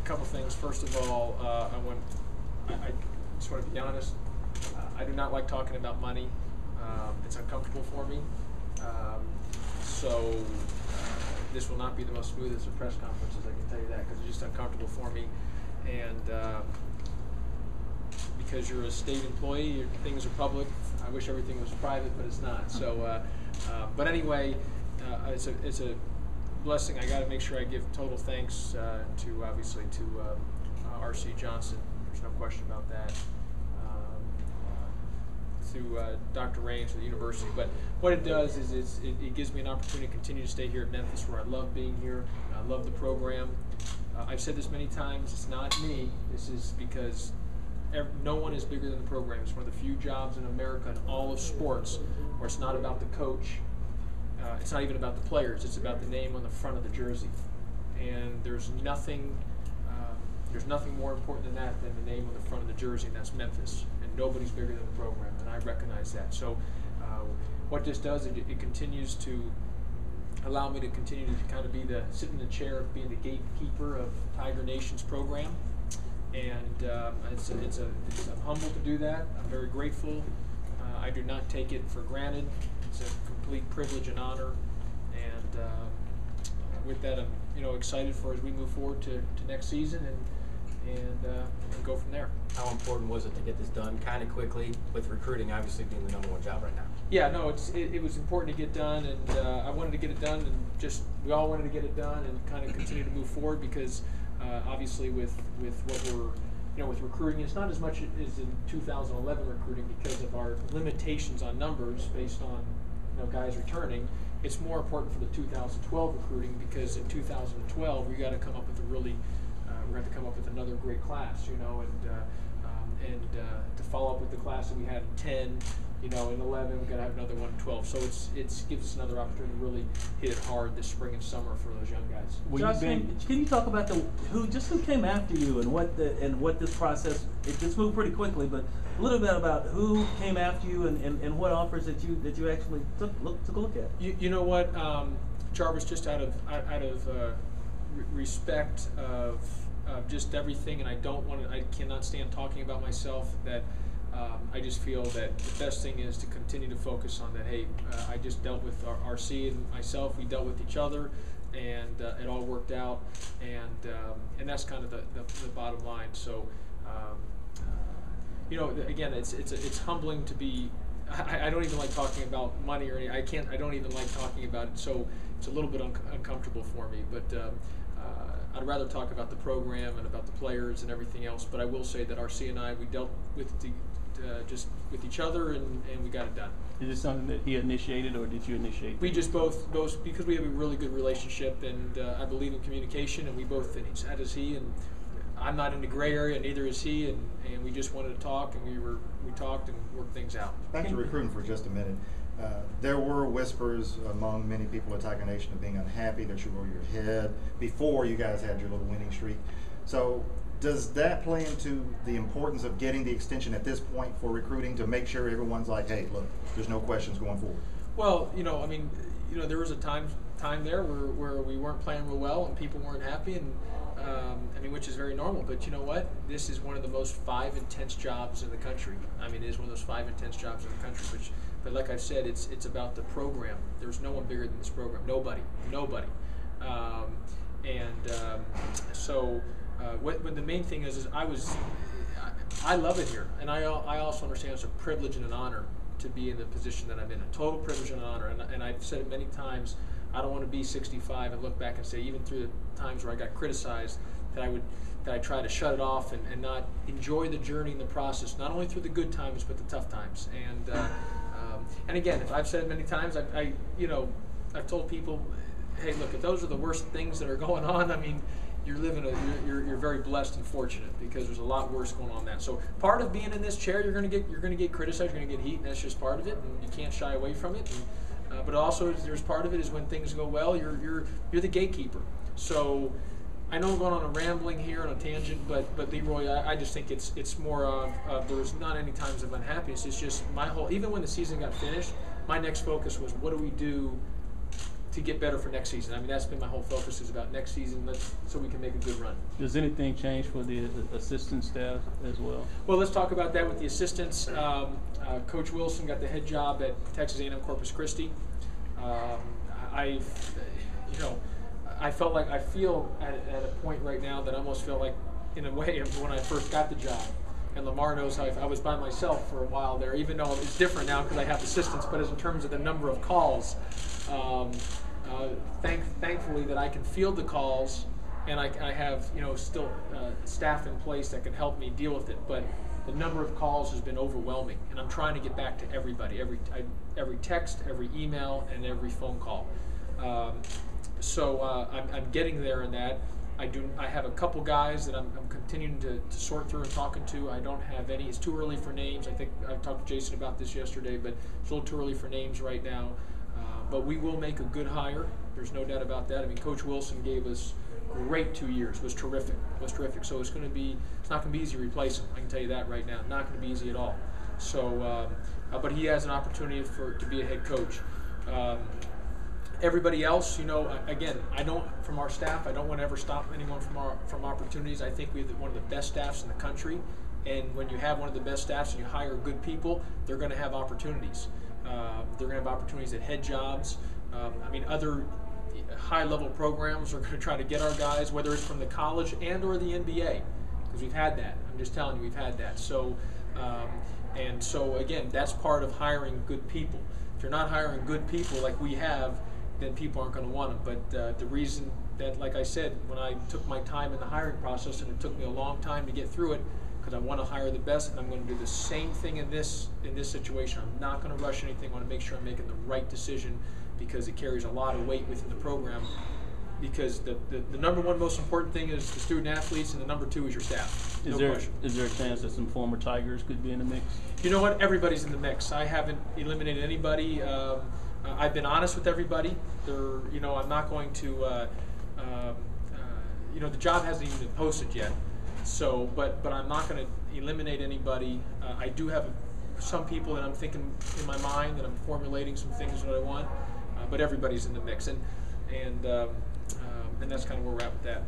couple things. First of all, I just want to be honest. I do not like talking about money. It's uncomfortable for me. So this will not be the most smoothest of press conferences, I can tell you that, because it's just uncomfortable for me. And because you're a state employee, things are public. I wish everything was private, but it's not. So, but anyway, it's a blessing. I got to make sure I give total thanks to obviously to R.C. Johnson. There's no question about that. To Dr. Raines at the university. But what it does is it gives me an opportunity to continue to stay here at Memphis, where I love being here. I love the program. I've said this many times. It's not me. This is because no one is bigger than the program. It's one of the few jobs in America in all of sports where it's not about the coach. It's not even about the players. It's about the name on the front of the jersey. And there's nothing more important than that, than the name on the front of the jersey, and that's Memphis. And nobody's bigger than the program, and I recognize that. So what this does, it continues to allow me to continue to kind of sit in the chair of being the gatekeeper of Tiger Nation's program. And I'm humbled to do that. I'm very grateful. I do not take it for granted. It's a complete privilege and honor. And with that, I'm excited for as we move forward to next season and go from there. How important was it to get this done kind of quickly, with recruiting obviously being the #1 job right now? Yeah, no, it was important to get done, and I wanted to get it done, and we all wanted to get it done and kind of continue to move forward, because obviously with what we're with recruiting, it's not as much as in 2011 recruiting because of our limitations on numbers based on guys returning. It's more important for the 2012 recruiting, because in 2012 we got to come up with we're going to come up with another great class, and to follow up with the class that we had in 10, in 11, we've got to have another one in 12. So it gives us another opportunity to really hit it hard this spring and summer for those young guys. Josh, can you talk about who came after you and what this process? It just moved pretty quickly, but a little bit about who came after you and what offers that you actually took a look at. You know what, Jarvis, just out of respect of just everything, and I cannot stand talking about myself, that I just feel that the best thing is to continue to focus on that. Hey, I just dealt with RC and myself. We dealt with each other, and it all worked out, and that's kind of the bottom line. So, again, it's humbling to be. I don't even like talking about money or anything. I don't even like talking about it. So it's a little bit uncomfortable for me, but. I'd rather talk about the program and about the players and everything else, but I will say that RC and I, we dealt with just with each other, and we got it done. Is this something that he initiated, or did you initiate? We just both, because we have a really good relationship, and I believe in communication, and we both finished. That is he, and I'm not in the gray area, neither is he, and we just wanted to talk, and we talked and worked things out. Back to recruiting for just a minute. There were whispers among many people at Tiger Nation of being unhappy that you were over your head before you guys had your little winning streak. So does that play into the importance of getting the extension at this point for recruiting to make sure everyone's like, hey, look, there's no questions going forward? Well, there was a time there where we weren't playing real well and people weren't happy, and which is very normal. But you know what? This is one of the most 5 intense jobs in the country. It is one of those 5 intense jobs in the country. But like I've said, it's about the program. There's no one bigger than this program. Nobody. So what the main thing is I love it here, and I also understand it's a privilege and an honor to be in the position that I'm in. A total privilege and an honor. And I've said it many times. I don't want to be 65 and look back and say, even through the times where I got criticized, that I try to shut it off and not enjoy the journey and the process, not only through the good times but the tough times. And again, I've said it many times. I've told people, hey, look, if those are the worst things that are going on, you're very blessed and fortunate, because there's a lot worse going on than that. So part of being in this chair, you're going to get criticized, you're going to get heat, and that's just part of it, and you can't shy away from it. But also, there's part of it is when things go well, you're the gatekeeper. So I know I'm going on a rambling here on a tangent, but Leroy, I just think it's more of there's not any times of unhappiness. It's just even when the season got finished, my next focus was, what do we do to get better for next season. I mean, that's been my whole focus, is about next season, so we can make a good run. Does anything change for the assistant staff as well? Well, let's talk about that with the assistants. Coach Wilson got the head job at Texas A&M Corpus Christi. I feel at a point right now that I almost feel like, in a way, of when I first got the job. And Lamar knows how I was by myself for a while there, even though it's different now because I have assistants. But as in terms of the number of calls, thankfully that I can field the calls, and I have still staff in place that can help me deal with it. But the number of calls has been overwhelming, and I'm trying to get back to everybody, every text, every email, and every phone call. So I'm getting there in that. I have a couple guys that I'm continuing to sort through and talking to. I don't have any. It's too early for names. I think I talked to Jason about this yesterday, but it's a little too early for names right now. But we will make a good hire. There's no doubt about that. I mean, Coach Wilson gave us great 2 years. It was terrific. So it's not going to be easy to replace him. I can tell you that right now. Not going to be easy at all. So, but he has an opportunity to be a head coach. Everybody else, again, from our staff, I don't want to ever stop anyone from opportunities. I think we have one of the best staffs in the country, and when you have one of the best staffs and you hire good people, they're going to have opportunities. They're going to have opportunities at head jobs. Other high-level programs are going to try to get our guys, whether it's from the college and or the NBA, because we've had that. I'm just telling you, we've had that. So, again, that's part of hiring good people. If you're not hiring good people like we have, then people aren't going to want them. But the reason that, like I said, when I took my time in the hiring process, and it took me a long time to get through it, because I want to hire the best, and I'm going to do the same thing in this situation. I'm not going to rush anything. I want to make sure I'm making the right decision, because it carries a lot of weight within the program. Because the number one most important thing is the student athletes, and the number two is your staff. Is there a chance that some former Tigers could be in the mix? You know what? Everybody's in the mix. I haven't eliminated anybody. I've been honest with everybody. I'm not going to. The job hasn't even been posted yet. So, but I'm not going to eliminate anybody. I do have some people that I'm thinking in my mind, and I'm formulating some things that I want. But everybody's in the mix, and that's kind of where we're at with that.